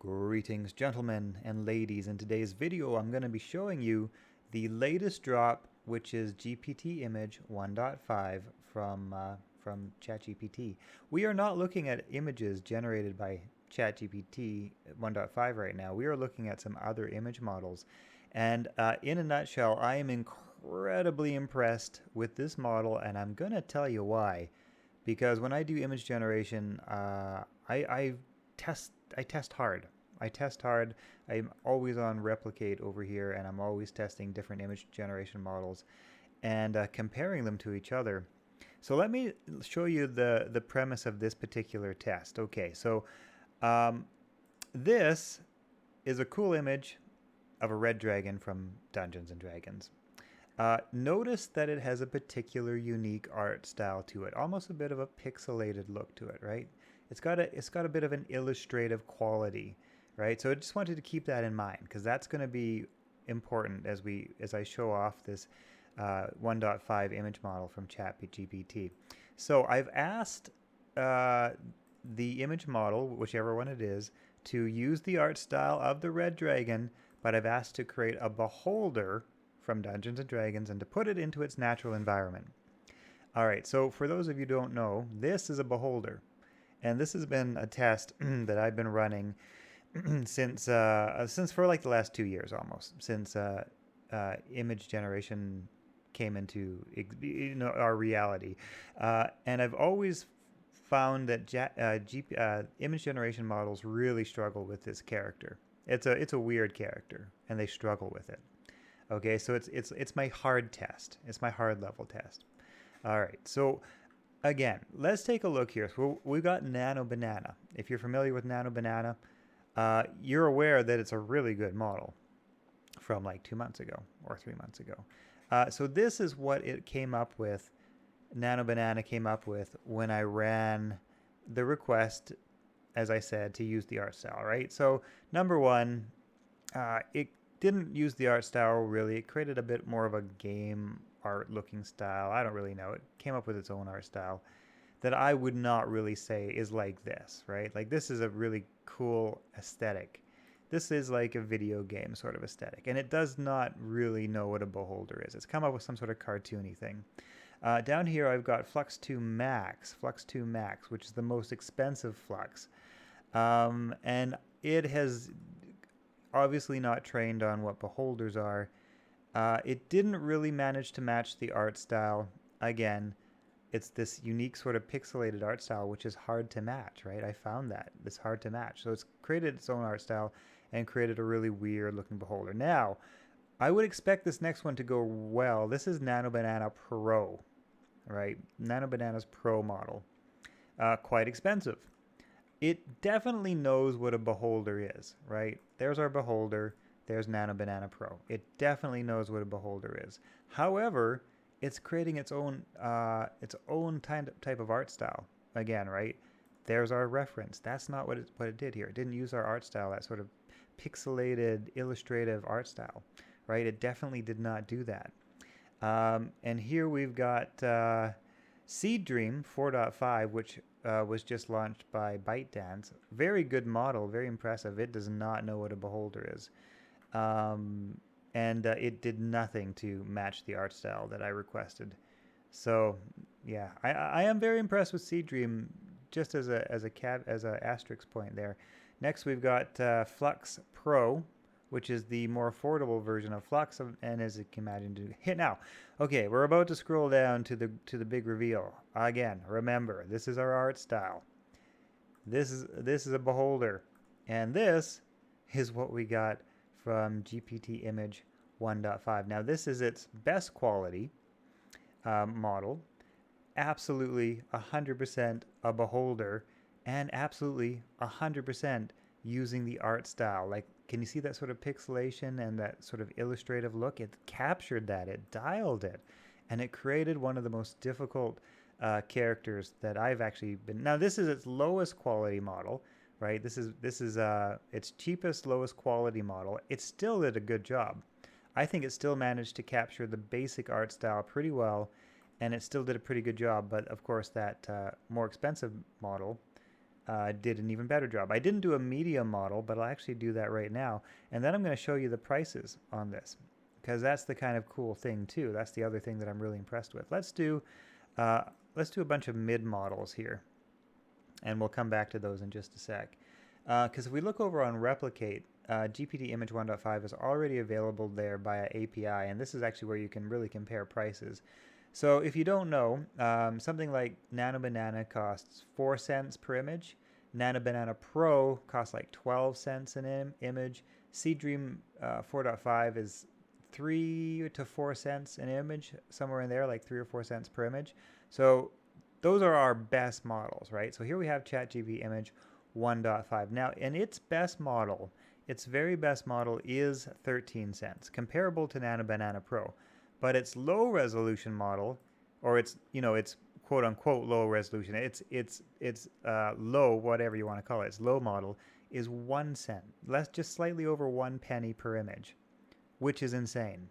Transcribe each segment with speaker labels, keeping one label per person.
Speaker 1: Greetings, gentlemen and ladies. In today's video, I'm going to be showing you the latest drop, which is GPT image 1.5 from ChatGPT. We are not looking at images generated by ChatGPT 1.5 right now. We are looking at some other image models. And in a nutshell, I am incredibly impressed with this model, and I'm going to tell you why. Because when I do image generation, I test I test hard. I test hard. I'm always on Replicate over here, and I'm always testing different image generation models and comparing them to each other. So let me show you the premise of this particular test. Okay, so um, this is a cool image of a red dragon from Dungeons and Dragons. Notice that it has a particular unique art style to it, almost a bit of a pixelated look to it, right? It's got a bit of an illustrative quality, right? So I just wanted to keep that in mind because that's going to be important as I show off this 1.5 image model from ChatGPT. So I've asked the image model, whichever one it is, to use the art style of the red dragon, but I've asked to create a beholder from Dungeons and Dragons and to put it into its natural environment. All right, so for those of you who don't know, this is a beholder. And this has been a test that I've been running since for like the last 2 years almost, since image generation came into our reality. And I've always found that image generation models really struggle with this character. It's a weird character, and they struggle with it. Okay, so it's my hard test. It's my hard level test. All right, so again, let's take a look here. So we've got Nano Banana. If you're familiar with Nano Banana, you're aware that it's a really good model from like 2 months ago or 3 months ago. So this is what it came up with. Nano Banana came up with when I ran the request, as I said, to use the art style, right? So number one, it didn't use the art style really. It created a bit more of a game art looking style. I don't really know. It came up with its own art style that I would not really say is like this, right? Like this is a really cool aesthetic. This is like a video game sort of aesthetic, and it does not really know what a beholder is. It's come up with some sort of cartoony thing. Down here I've got Flux 2 Max, which is the most expensive Flux. And it has obviously not trained on what beholders are. It didn't really manage to match the art style. Again, it's this unique sort of pixelated art style, which is hard to match, right? I found that. It's hard to match. So it's created its own art style and created a really weird looking beholder. Now, I would expect this next one to go well. This is Nano Banana Pro, right? Nano Banana's Pro model. Quite expensive. It definitely knows what a beholder is, right? There's our beholder. There's Nano Banana Pro. It definitely knows what a beholder is. However, it's creating its own type of art style. Again, right? There's our reference. That's not what it did here. It didn't use our art style, that sort of pixelated, illustrative art style, right? It definitely did not do that. And here we've got Seed Dream 4.5, which was just launched by ByteDance. Very good model, very impressive. It does not know what a beholder is. And it did nothing to match the art style that I requested. So yeah, I am very impressed with Seed Dream, just as a asterisk point there. Next we've got Flux Pro, which is the more affordable version of Flux, and as you can imagine, to hit now. Okay, we're about to scroll down to the big reveal. Again, remember, this is our art style. This is a beholder, and this is what we got from GPT Image 1.5. Now this is its best quality model, absolutely 100% a beholder, and absolutely 100% using the art style. Like, can you see that sort of pixelation and that sort of illustrative look? It captured that, it dialed it, and it created one of the most difficult characters that I've actually been. Now this is its lowest quality model, right? This is its cheapest, lowest quality model. It still did a good job. I think it still managed to capture the basic art style pretty well, and it still did a pretty good job. But of course, that more expensive model did an even better job. I didn't do a medium model, but I'll actually do that right now. And then I'm going to show you the prices on this, because that's the kind of cool thing too. That's the other thing that I'm really impressed with. Let's do a bunch of mid models here, and we'll come back to those in just a sec. Because if we look over on Replicate, GPT Image 1.5 is already available there via API, and this is actually where you can really compare prices. So if you don't know, something like Nano Banana costs 4 cents per image. Nano Banana Pro costs like 12 cents an image. Seedream 4.5 is 3 to 4 cents an image, somewhere in there, like 3 or 4 cents per image. So those are our best models, right? So here we have ChatGPT Image 1.5. Now, in its best model, its very best model is 13 cents, comparable to Nano Banana Pro. But its low resolution model, or its, its quote unquote low resolution, it's low, whatever you want to call it, its low model is 1 cent, just slightly over 1 penny per image, which is insane.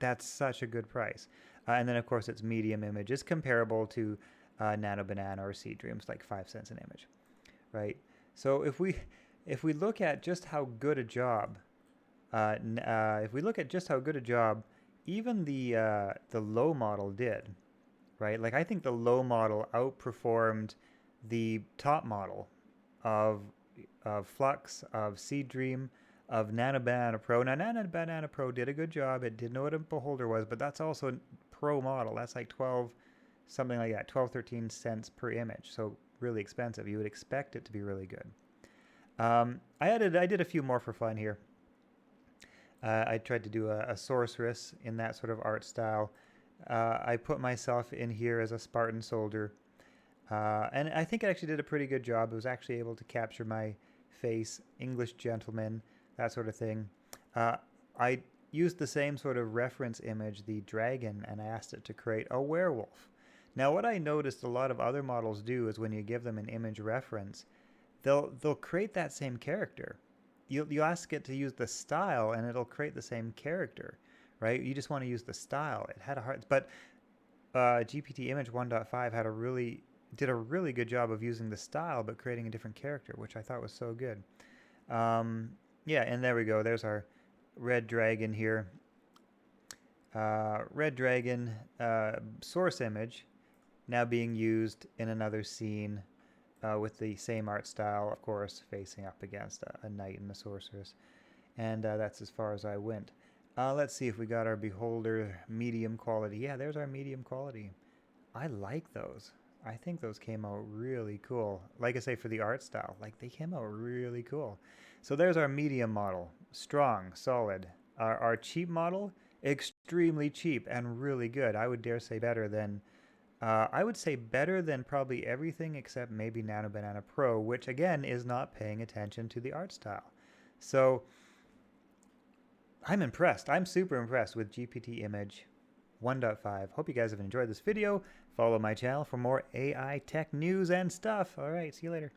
Speaker 1: That's such a good price. And then of course its medium image is comparable to Nano Banana or Seedreams, like 5 cents an image, right? So if we look at just how good a job, even the low model did, right? Like I think the low model outperformed the top model of Flux, of Seedream, of Nano Banana Pro. Now Nano Banana Pro did a good job. It did know what a beholder was, but that's also a pro model. That's like 12, something like that, 12, 13 cents per image. So really expensive. You would expect it to be really good. I did a few more for fun here. I tried to do a sorceress in that sort of art style. I put myself in here as a Spartan soldier. And I think it actually did a pretty good job. It was actually able to capture my face, English gentleman, that sort of thing. I used the same sort of reference image, the dragon, and I asked it to create a werewolf. Now, what I noticed a lot of other models do is when you give them an image reference, they'll create that same character. You ask it to use the style, and it'll create the same character, right? You just want to use the style. It had a hard, but GPT Image 1.5 did a really good job of using the style, but creating a different character, which I thought was so good. Yeah, and there we go. There's our red dragon here. Red dragon source image now being used in another scene with the same art style, of course, facing up against a knight and a sorceress. And that's as far as I went. Let's see if we got our beholder medium quality. Yeah, there's our medium quality. I like those. I think those came out really cool. Like I say, for the art style, like they came out really cool. So there's our medium model. Strong, solid. Our cheap model, extremely cheap and really good. I would dare say better than probably everything except maybe Nano Banana Pro, which again is not paying attention to the art style. So I'm impressed. I'm super impressed with GPT Image 1.5. Hope you guys have enjoyed this video. Follow my channel for more AI tech news and stuff. All right, see you later.